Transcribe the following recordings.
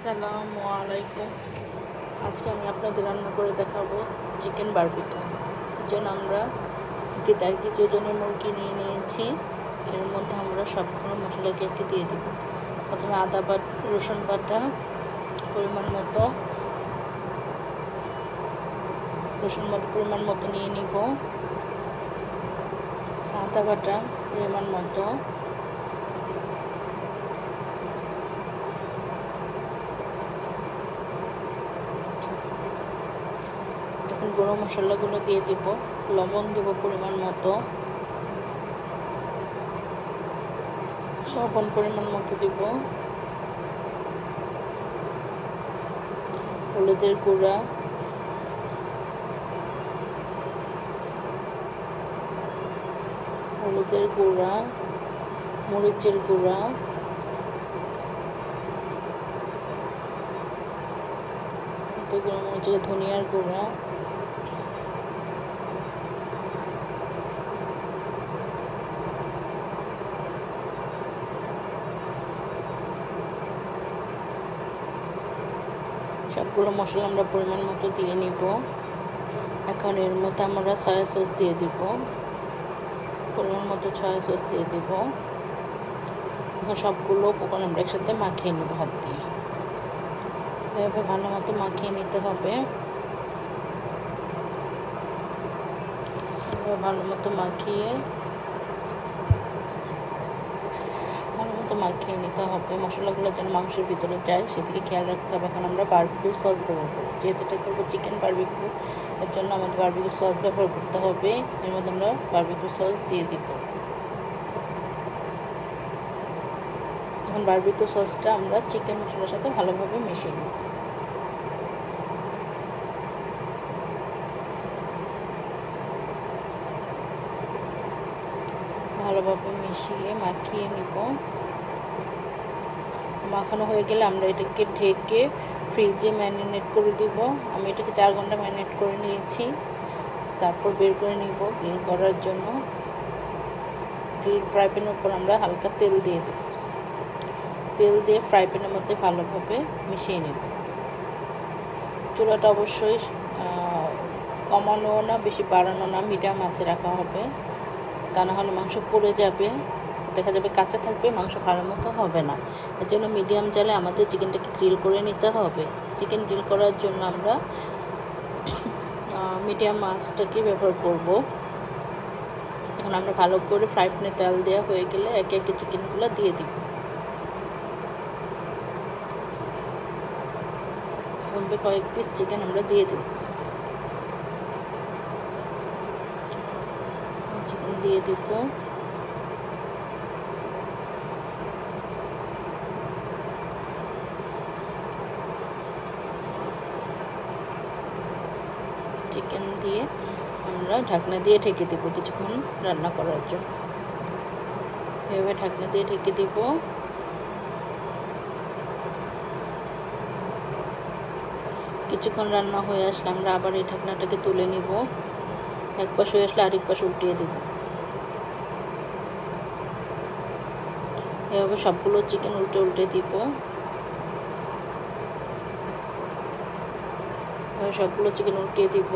আসসালামু আলাইকুম। আজকে আমি আপনাদের রান্না করে দেখাবো চিকেন বারবিকিউ। এর জন্য আমরা 2.5 কেজি ওজনের মুরগি নিয়ে নিয়েছি। এর মধ্যে আমরা সবগুলো মশলাকে একে দিয়ে দেব। প্রথমে রসুন বাটা পরিমাণ মতো নিয়ে নিব। আদা বাটা পরিমাণ মতো, গুঁড়ো মশলাগুলো দিয়ে দিব। লবণ দেব পরিমাণ মতো, দিব হলুদের গুঁড়া, মরিচের গুঁড়া, ধনিয়ার গুঁড়া, সবগুলো মশলা আমরা পরিমাণ মতো দিয়ে নিব। এখন এর মধ্যে আমরা সয়া সস দিয়ে দিব, পরিমাণ মতো সয়া সস দিয়ে দিব। এখন সবগুলো উপকরণ আমরা একসাথে মাখিয়ে নেব হাত দিয়ে। এভাবে ভালো মতো মাখিয়ে নিতে হবে। ভালো মতো মাখিয়ে নিতে হবে। মশলাগুলো যেন মাংসের ভিতরে যায় সেদিকে খেয়াল রাখতে হবে। এখন আমরা বারবিকিউ সস ব্যবহার করব, যেহেতু এটা করবো চিকেন বারবিকিউ, এর জন্য আমাদের বারবিকিউ সস ব্যবহার করতে হবে। এর মধ্যে আমরা বারবিকিউ সস দিয়ে দিব। এখন বারবিকিউ সসটা আমরা চিকেন মশলার সাথে ভালোভাবে মিশিয়ে নেব। ভালোভাবে মাখিয়ে নিব। মাখানো হয়ে গেলে আমরা এটাকে ঢেকে ফ্রিজে ম্যারিনেট করে দিব। আমি এটাকে 4 ঘন্টা ম্যারিনেট করে নিয়েছি। তারপর বের করে নিব গ্রিল করার জন্য। গ্রিল ফ্রাই প্যানের উপর আমরা হালকা তেল দিয়ে দেব। তেল দিয়ে ফ্রাই প্যানের মধ্যে ভালোভাবে মিশিয়ে নেব। চুলাটা অবশ্যই কমানো না, বেশি বাড়ানো না, মিডিয়াম আঁচে রাখা হবে। তা না হলে মাংস পুড়ে যাবে, দেখা যাবে কাঁচা থাকবে, মাংস ভালো মতো হবে না। এর জন্য মিডিয়াম জালে আমাদের চিকেনটাকে গ্রিল করে নিতে হবে। চিকেন গ্রিল করার জন্য আমরা মিডিয়াম আঁচটাকে ব্যবহার করব। এখন আমরা ভালো করে ফ্রাই প্যানে তেল দেওয়া হয়ে গেলে একে একে চিকেনগুলো দিয়ে দিব। এভাবে কয়েক পিস চিকেন আমরা দিয়ে দেব। চিকেন দিয়ে দিব। চিকেন দিয়ে আমরা ঢাকনা দিয়ে ঢেকে দেবো কিছুক্ষণ রান্না করার জন্য। এভাবে ঢাকনা দিয়ে ঢেকে দেব। কিছুক্ষণ রান্না হয়ে আসলে আমরা আবার এই ঢাকনাটাকে তুলে নিব। এক পাশ হয়ে আসলে আরেক পাশ উল্টিয়ে দেব। এভাবে সবগুলো চিকেন উল্টে দিব। সবগুলো চিকেন উল্টিয়ে দিব।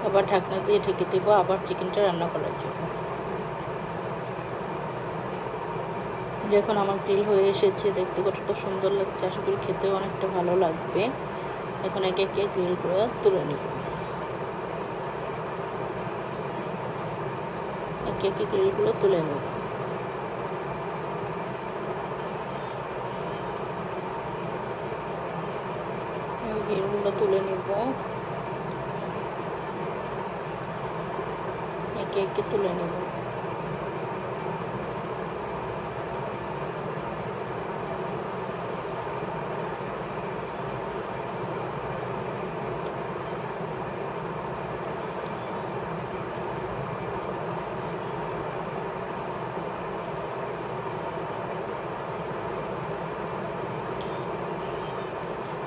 আবার ঢাকনা দিয়ে ঢেকে দেবো আবার চিকেনটা রান্না করার জন্য। যখন আমার গ্রিল হয়ে এসেছে, দেখতে কতটা সুন্দর লাগছে, আশা করি খেতেও অনেকটা ভালো লাগবে। এখন একে একে গ্রিল করে তুলে নিব। একে একে গ্রিলগুলো তুলে নেব। গ্রিলগুলো তুলে নিব, একে একে তুলে নেব।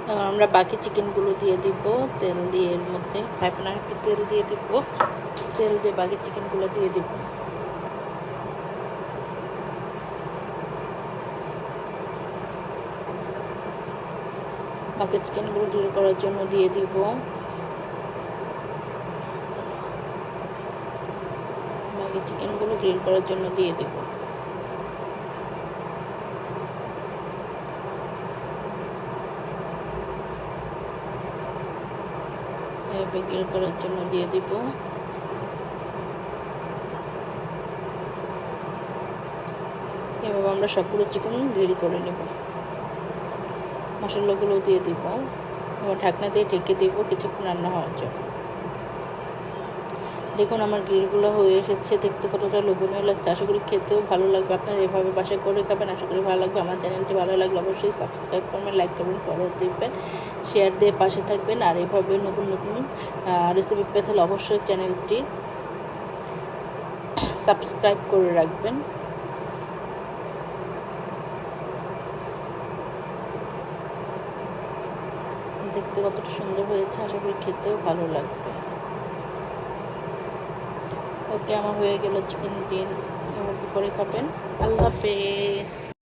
এখন আমরা বাকি চিকেনগুলো দিয়ে দিব। তেল দিয়ে এর মধ্যে ফ্রাই প্যানে একটু তেল দিয়ে দিব। তেল দিয়ে বাকি চিকেনগুলো দিয়ে দিব। বাকি চিকেনগুলো গ্রিল করার জন্য দিয়ে দিব। বাকি চিকেনগুলো গ্রিল করার জন্য দিয়ে দিব। এভাবে গ্রিল করার জন্য দিয়ে দিব। এভাবে আমরা সবগুলো চিকেন গ্রিল করে নেব। মশলাগুলো দিয়ে দিব, এবার ঢাকনা দিয়ে ঢেকে দিব কিছুক্ষণ রান্না হওয়ার জন্য। দেখুন আমার গ্রিলগুলো হয়ে এসেছে, দেখতে কতটা লোভনীয় লাগছে। আশা করি খেতেও ভালো লাগবে। আপনারা এভাবে বাসায় করে খাবেন, আশা করি ভালো লাগবে। আমার চ্যানেলটি ভালো লাগলে অবশ্যই সাবস্ক্রাইব করবেন, লাইক করবেন, ফলো দিবেন, শেয়ার দিয়ে পাশে থাকবেন। আর এভাবে নতুন নতুন রেসিপি পেতে হলে অবশ্যই চ্যানেলটি সাবস্ক্রাইব করে রাখবেন। দেখতে কতটা সুন্দর হয়েছে, আশা করি খেতেও ভালো লাগবে। ওকে, আমার হয়ে গেল চিকেন গ্রিল। এভাবে করে খাবেন। আল্লাহ হাফেজ।